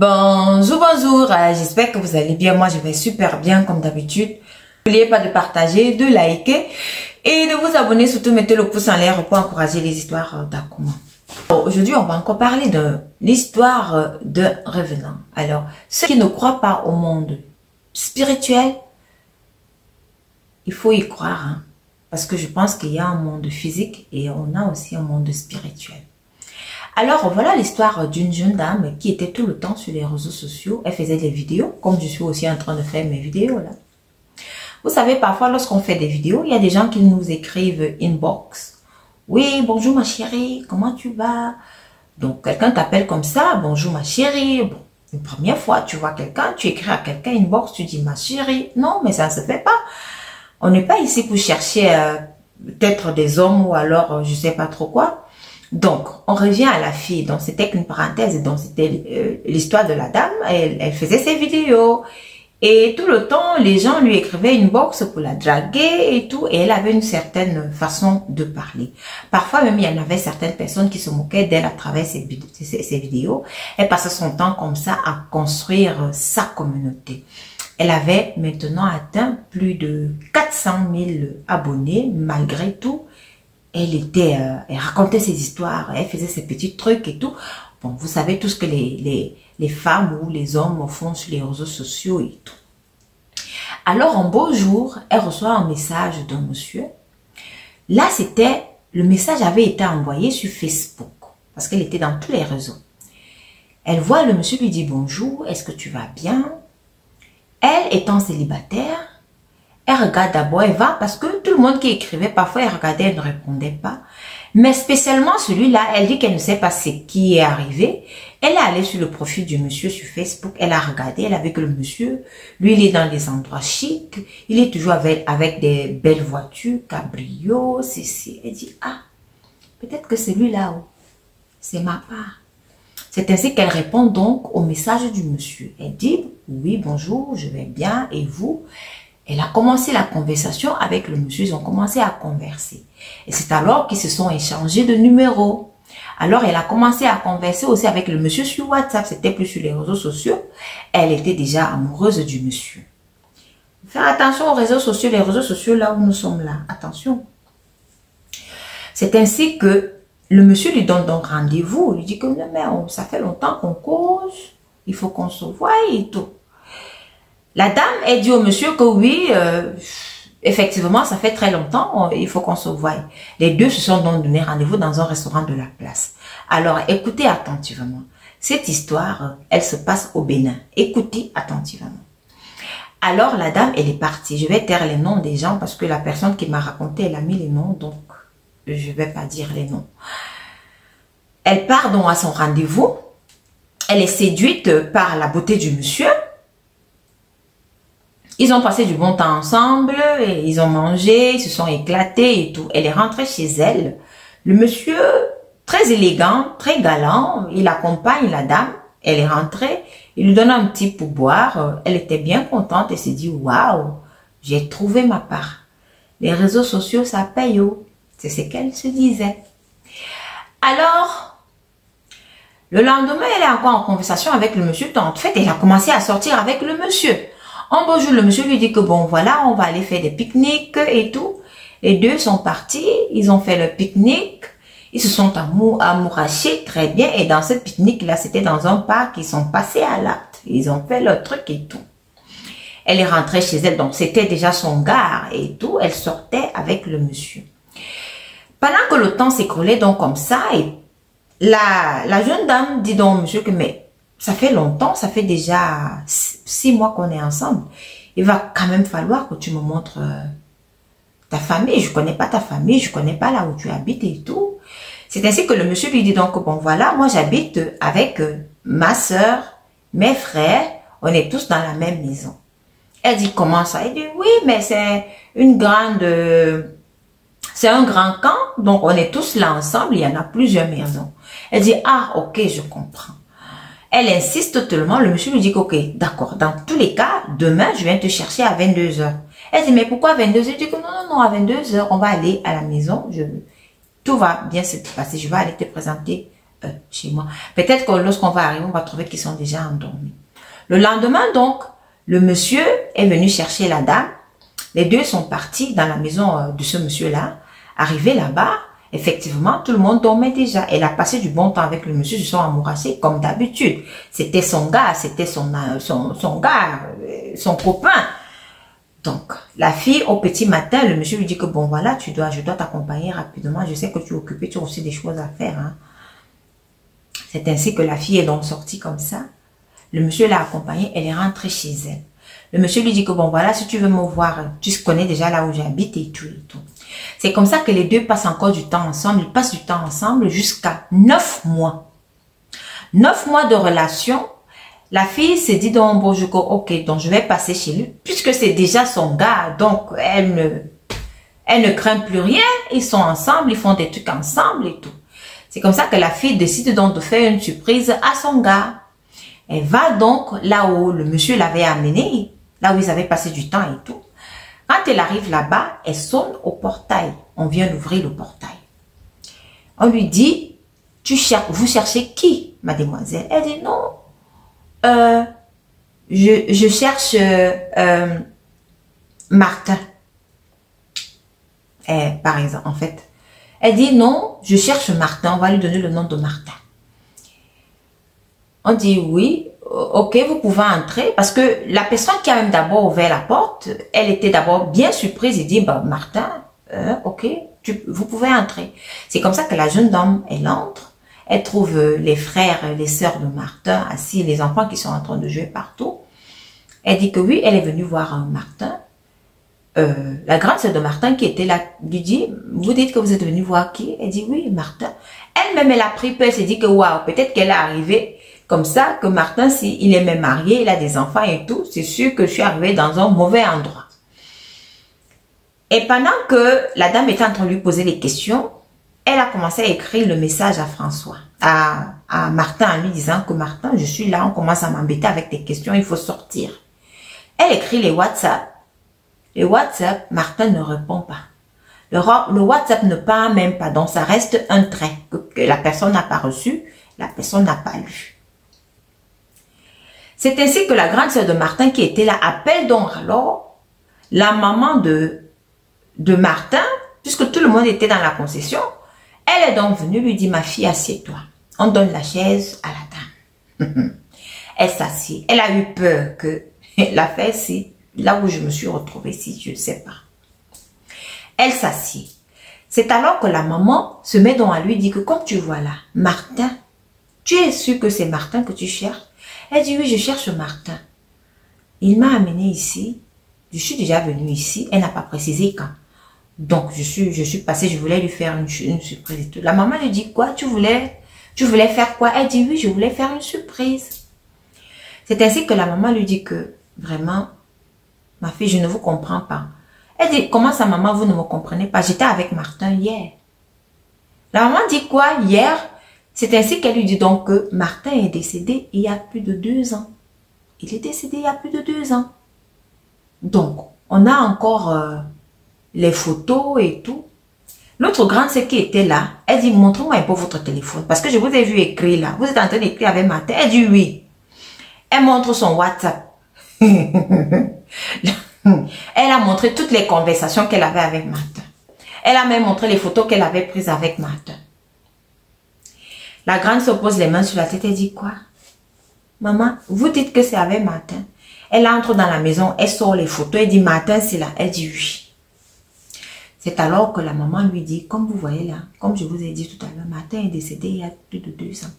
Bonjour, bonjour, j'espère que vous allez bien. Moi, je vais super bien comme d'habitude. N'oubliez pas de partager, de liker et de vous abonner. Surtout, mettez le pouce en l'air pour encourager les histoires d'Akuma. Aujourd'hui, on va encore parler de l'histoire d'un revenant. Alors, ceux qui ne croient pas au monde spirituel, il faut y croire. Hein, parce que je pense qu'il y a un monde physique et on a aussi un monde spirituel. Alors, voilà l'histoire d'une jeune dame qui était tout le temps sur les réseaux sociaux. Elle faisait des vidéos, comme je suis aussi en train de faire mes vidéos là. Vous savez, parfois, lorsqu'on fait des vidéos, il y a des gens qui nous écrivent inbox. Oui, bonjour ma chérie, comment tu vas? Donc, quelqu'un t'appelle comme ça, bonjour ma chérie. Bon, une première fois, tu vois quelqu'un, tu écris à quelqu'un inbox, tu dis ma chérie. Non, mais ça ne se fait pas. On n'est pas ici pour chercher peut-être des hommes ou alors je sais pas trop quoi. Donc, on revient à la fille. Donc, c'était qu'une parenthèse. Donc, c'était l'histoire de la dame. Elle faisait ses vidéos. Et tout le temps, les gens lui écrivaient une box pour la draguer et tout. Et elle avait une certaine façon de parler. Parfois, même, il y en avait certaines personnes qui se moquaient d'elle à travers ses vidéos. Elle passait son temps comme ça à construire sa communauté. Elle avait maintenant atteint plus de 400 000 abonnés, malgré tout. Elle racontait ses histoires, elle faisait ses petits trucs et tout. Bon, vous savez tout ce que les femmes ou les hommes font sur les réseaux sociaux et tout. Alors, un beau jour, elle reçoit un message d'un monsieur. Là, le message avait été envoyé sur Facebook, parce qu'elle était dans tous les réseaux. Elle voit le monsieur lui dit bonjour, est-ce que tu vas bien? Elle étant célibataire, elle regarde d'abord, elle va, parce que tout le monde qui écrivait, parfois elle regardait, elle ne répondait pas. Mais spécialement celui-là, elle dit qu'elle ne sait pas ce qui est arrivé. Elle est allée sur le profil du monsieur sur Facebook, elle a regardé, elle a vu que le monsieur, lui, il est dans des endroits chics, il est toujours avec des belles voitures, cabrio, ceci. Elle dit, ah, peut-être que celui-là, c'est ma part. C'est ainsi qu'elle répond donc au message du monsieur. Elle dit, oui, bonjour, je vais bien, et vous? Elle a commencé la conversation avec le monsieur, ils ont commencé à converser. Et c'est alors qu'ils se sont échangés de numéros. Alors, elle a commencé à converser aussi avec le monsieur sur WhatsApp, c'était plus sur les réseaux sociaux. Elle était déjà amoureuse du monsieur. Faire attention aux réseaux sociaux, les réseaux sociaux là où nous sommes là, attention. C'est ainsi que le monsieur lui donne donc rendez-vous, lui dit que mais ça fait longtemps qu'on cause, il faut qu'on se voie et tout. La dame, elle dit au monsieur que oui, effectivement, ça fait très longtemps, il faut qu'on se voie. Les deux se sont donc donné rendez-vous dans un restaurant de la place. Alors, écoutez attentivement. Cette histoire, elle se passe au Bénin. Écoutez attentivement. Alors, la dame, elle est partie. Je vais taire les noms des gens parce que la personne qui m'a raconté, elle a mis les noms, donc je vais pas dire les noms. Elle part donc à son rendez-vous. Elle est séduite par la beauté du monsieur. Ils ont passé du bon temps ensemble, et ils ont mangé, ils se sont éclatés et tout. Elle est rentrée chez elle. Le monsieur, très élégant, très galant, il accompagne la dame. Elle est rentrée, il lui donne un petit pourboire. Elle était bien contente, elle s'est dit, waouh, j'ai trouvé ma part. Les réseaux sociaux, ça paye. C'est ce qu'elle se disait. Alors, le lendemain, elle est encore en conversation avec le monsieur. En fait, elle a commencé à sortir avec le monsieur. Un beau jour, le monsieur lui dit que bon, voilà, on va aller faire des pique-niques et tout. Les deux sont partis, ils ont fait le pique-nique. Ils se sont amourachés très bien. Et dans ce pique-nique-là, c'était dans un parc, ils sont passés à l'acte. Ils ont fait leur truc et tout. Elle est rentrée chez elle, donc c'était déjà son gars et tout. Elle sortait avec le monsieur. Pendant que le temps s'écoulait donc comme ça, et la jeune dame dit donc au monsieur que mais ça fait longtemps, ça fait déjà 6 mois qu'on est ensemble. Il va quand même falloir que tu me montres ta famille. Je connais pas ta famille, je connais pas là où tu habites et tout. C'est ainsi que le monsieur lui dit donc, bon voilà, moi j'habite avec ma soeur, mes frères, on est tous dans la même maison. Elle dit, comment ça? Elle dit, oui, mais c'est c'est un grand camp, donc on est tous là ensemble, il y en a plusieurs maisons. Elle dit, ah ok, je comprends. Elle insiste tellement, le monsieur lui dit ok, d'accord, dans tous les cas, demain, je viens te chercher à 22 h. Elle dit, mais pourquoi 22 h? Il dit que non, à 22 h, on va aller à la maison, tout va bien se passer, je vais aller te présenter chez moi. Peut-être que lorsqu'on va arriver, on va trouver qu'ils sont déjà endormis. Le lendemain, donc, le monsieur est venu chercher la dame. Les deux sont partis dans la maison de ce monsieur-là. Arrivé là-bas, effectivement, tout le monde dormait déjà. Elle a passé du bon temps avec le monsieur, ils se sont amourassés comme d'habitude. C'était son gars, c'était son gars, son copain. Donc, la fille, au petit matin, le monsieur lui dit que bon, voilà, je dois t'accompagner rapidement. Je sais que tu es occupé, tu as aussi des choses à faire. Hein. C'est ainsi que la fille est donc sortie comme ça. Le monsieur l'a accompagnée, elle est rentrée chez elle. Le monsieur lui dit que bon, voilà, si tu veux me voir, tu connais déjà là où j'habite et tout et tout. C'est comme ça que les deux passent encore du temps ensemble. Ils passent du temps ensemble jusqu'à 9 mois. 9 mois de relation. La fille s'est dit donc, bon, ok, donc je vais passer chez lui. Puisque c'est déjà son gars, donc elle ne craint plus rien. Ils sont ensemble, ils font des trucs ensemble et tout. C'est comme ça que la fille décide donc de faire une surprise à son gars. Elle va donc là où le monsieur l'avait amené, là où ils avaient passé du temps et tout. Quand elle arrive là-bas, elle sonne au portail. On vient d'ouvrir le portail. On lui dit, vous cherchez qui, mademoiselle? Elle dit non. Je cherche Martin. Par exemple, en fait. Elle dit non, je cherche Martin. On va lui donner le nom de Martin. On dit oui, ok, vous pouvez entrer. Parce que la personne qui a même d'abord ouvert la porte, elle était d'abord bien surprise. Il dit, bah, Martin, ok, vous pouvez entrer. C'est comme ça que la jeune dame, elle entre. Elle trouve les frères, les sœurs de Martin assis, les enfants qui sont en train de jouer partout. Elle dit que oui, elle est venue voir Martin. La grande sœur de Martin qui était là lui dit, vous dites que vous êtes venu voir qui? Elle dit oui, Martin. Elle-même, elle a pris peur, elle s'est dit que waouh, peut-être qu'elle est arrivée comme ça, que Martin, s'il est même marié, il a des enfants et tout, c'est sûr que je suis arrivée dans un mauvais endroit. Et pendant que la dame était en train de lui poser les questions, elle a commencé à écrire le message à François, à Martin, en lui disant que Martin, je suis là, on commence à m'embêter avec tes questions, il faut sortir. Elle écrit les WhatsApp. Les WhatsApp, Martin ne répond pas. Le WhatsApp ne part même pas, donc ça reste un trait que la personne n'a pas reçu, la personne n'a pas lu. C'est ainsi que la grande sœur de Martin qui était là appelle donc alors la maman de Martin, puisque tout le monde était dans la concession. Elle est donc venue lui dire, ma fille, assieds-toi. On donne la chaise à la dame. Elle s'assied. Elle a eu peur que l'affaire, si, là où je me suis retrouvée, si je ne sais pas. Elle s'assied. C'est alors que la maman se met donc à lui dire que comme tu vois là, Martin, tu es sûr que c'est Martin que tu cherches? Elle dit oui, je cherche Martin. Il m'a amené ici. Je suis déjà venue ici. Elle n'a pas précisé quand. Donc, je suis passée, je voulais lui faire une surprise et tout. La maman lui dit quoi? Tu voulais faire quoi? Elle dit oui, je voulais faire une surprise. C'est ainsi que la maman lui dit que vraiment, ma fille, je ne vous comprends pas. Elle dit, comment ça maman, vous ne me comprenez pas? J'étais avec Martin hier. La maman dit quoi? Hier? C'est ainsi qu'elle lui dit donc que Martin est décédé il y a plus de 2 ans. Il est décédé il y a plus de 2 ans. Donc, on a encore les photos et tout. L'autre grande sœur qui était là, elle dit, montrez-moi un peu votre téléphone. Parce que je vous ai vu écrire là. Vous êtes en train d'écrire avec Martin. Elle dit oui. Elle montre son WhatsApp. Elle a montré toutes les conversations qu'elle avait avec Martin. Elle a même montré les photos qu'elle avait prises avec Martin. La grande se pose les mains sur la tête et dit quoi? Maman, vous dites que c'est avec Martin. Elle entre dans la maison, elle sort les photos, elle dit Martin c'est là. Elle dit oui. C'est alors que la maman lui dit, comme vous voyez là, comme je vous ai dit tout à l'heure, Martin est décédé il y a plus de 2 ans.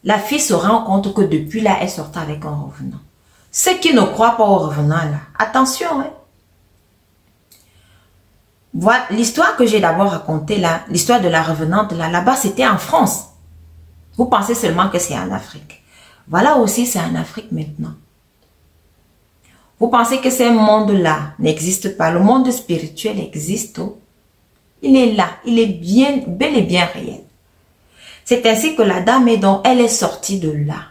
La fille se rend compte que depuis là, elle sortait avec un revenant. Ceux qui ne croient pas au revenant là, attention hein. Voilà l'histoire que j'ai d'abord racontée là, l'histoire de la revenante là-bas c'était en France. Vous pensez seulement que c'est en Afrique. Voilà aussi c'est en Afrique maintenant. Vous pensez que ce monde-là n'existe pas. Le monde spirituel existe. Il est là, il est bien, bel et bien réel. C'est ainsi que la dame est donc, elle est sortie de là,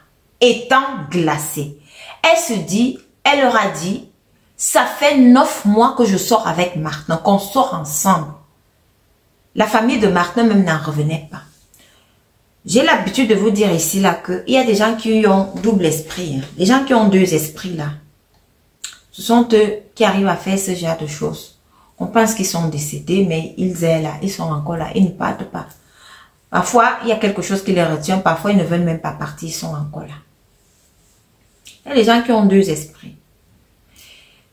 étant glacée. Elle se dit, elle leur a dit, ça fait 9 mois que je sors avec Martin, qu'on sort ensemble. La famille de Martin même n'en revenait pas. J'ai l'habitude de vous dire ici, là, qu'il y a des gens qui ont double esprit. Hein. Les gens qui ont deux esprits, là. Ce sont eux qui arrivent à faire ce genre de choses. On pense qu'ils sont décédés, mais ils sont là, ils sont encore là, ils ne partent pas. Parfois, il y a quelque chose qui les retient, parfois ils ne veulent même pas partir, ils sont encore là. Il y a des gens qui ont deux esprits.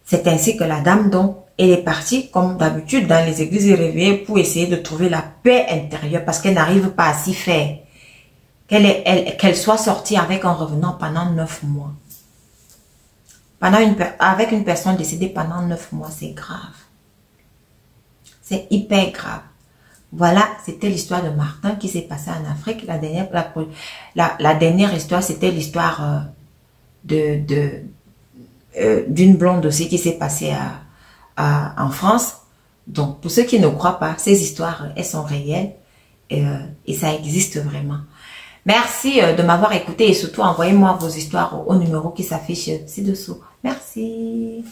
C'est ainsi que la dame, donc, elle est partie, comme d'habitude, dans les églises réveillées pour essayer de trouver la paix intérieure, parce qu'elle n'arrive pas à s'y faire. Qu'elle soit sortie avec un revenant pendant 9 mois. Avec une personne décédée pendant 9 mois, c'est grave. C'est hyper grave. Voilà, c'était l'histoire de Martin qui s'est passée en Afrique. La dernière histoire, c'était l'histoire d'une blonde aussi qui s'est passée en France. Donc, pour ceux qui ne croient pas, ces histoires, elles sont réelles et ça existe vraiment. Merci de m'avoir écouté et surtout envoyez-moi vos histoires au numéro qui s'affiche ci-dessous. Merci.